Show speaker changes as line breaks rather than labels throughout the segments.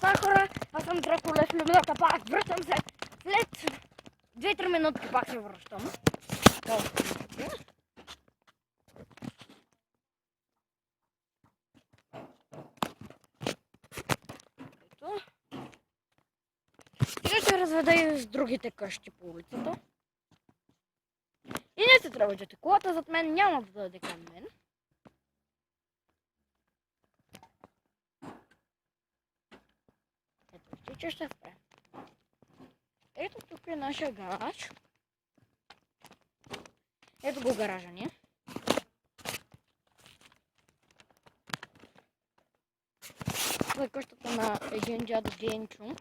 Та хора, аз съм Дракула в люмината, пак връщам се. След 2-3 минутки пак се връщам. Ето. Сега ще разведа и с другите къщи по улицата. И не се тръвайте, колата зад мен няма да дойде към мен. Ето, че ще спре. Ето тук е нашия гараж. Ето го гаража ни. Това е къщата на един дядо Генчо.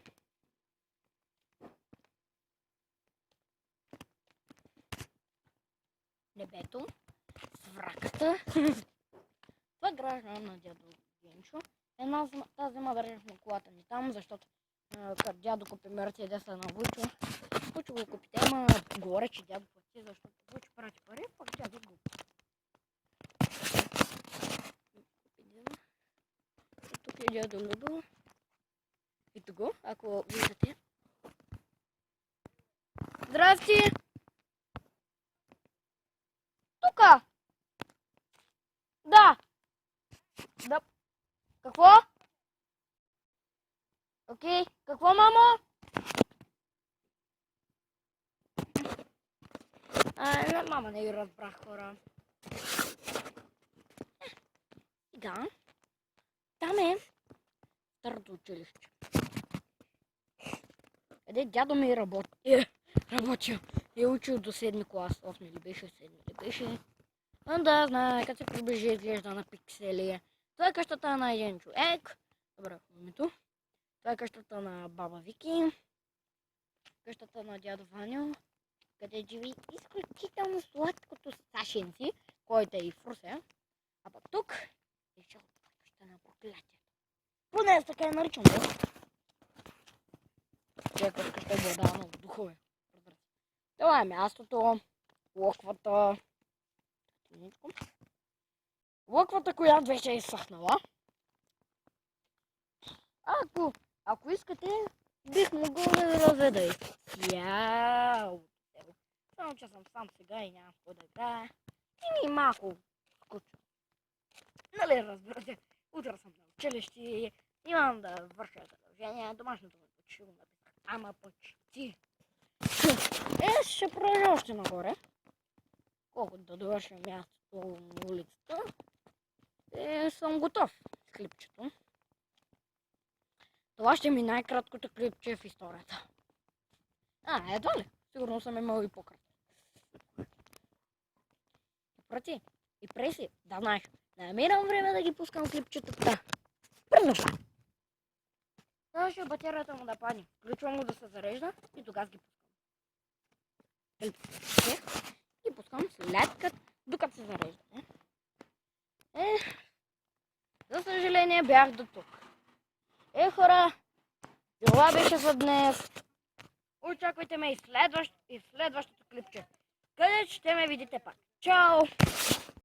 Небето, свраката. Това е гаража на дядо Генчо. Тази зима държахме колата ни там, защото като дядо купи Мерцедеса на Вучо. Вучо го купите, ама горе, че дядо плати, защото Вучо прати пари, пък дядо го купи. Тук е дядо Любо. Ето го, ако виждате. Здрасти! Тука! Да! Да. Какво? Окей. Какво, мамо? Не, мама, не ви разбрах, хора. Да. Там е старото училище. Къде дядо ми работи. Работил. Е учил до 7 клас. 8 ли беше, 7 ли беше. Да, знае, като се приближи, изглежда на пиксели. Това е къщата на един човек. Добре, името. Това е къщата на баба Вики. Къщата на дядо Ваню, къде живи изключително сладкото Сашенци, който е и в Русе. А пък тук е къщата на проклятието. Поне аз така я наричам, да? Човек къща е дадена от духове. Това е мястото, локвата. Лъквата, която вече е изсъхнала. Ако искате, бих могъл да ви разведа и цялото него. Само че съм сам сега и нямам кой да играе. И ми малко скучно. Нали разбирате, утре съм на училище, имам да върша задължения, домашното ми почти го написах. Ама почти. Ще продължа още нагоре. Колкото да довършим мястото на улицата. Съм готов с клипчето. Това ще ми е най-краткото клипче в историята. Едва ли? Сигурно съм имал и по-кратко. Прати и преси, да знаеш, намирам време да ги пускам клипчетата. Пръвно. Това ще батерията му да падне. Включвам го да се зарежда и тогава ги пускам. И пускам след като, докато се зарежда. За съжаление бях до тук. Хора, това беше за днес. Очаквайте ме и следващото клипче, където ще ме видите пак. Чао!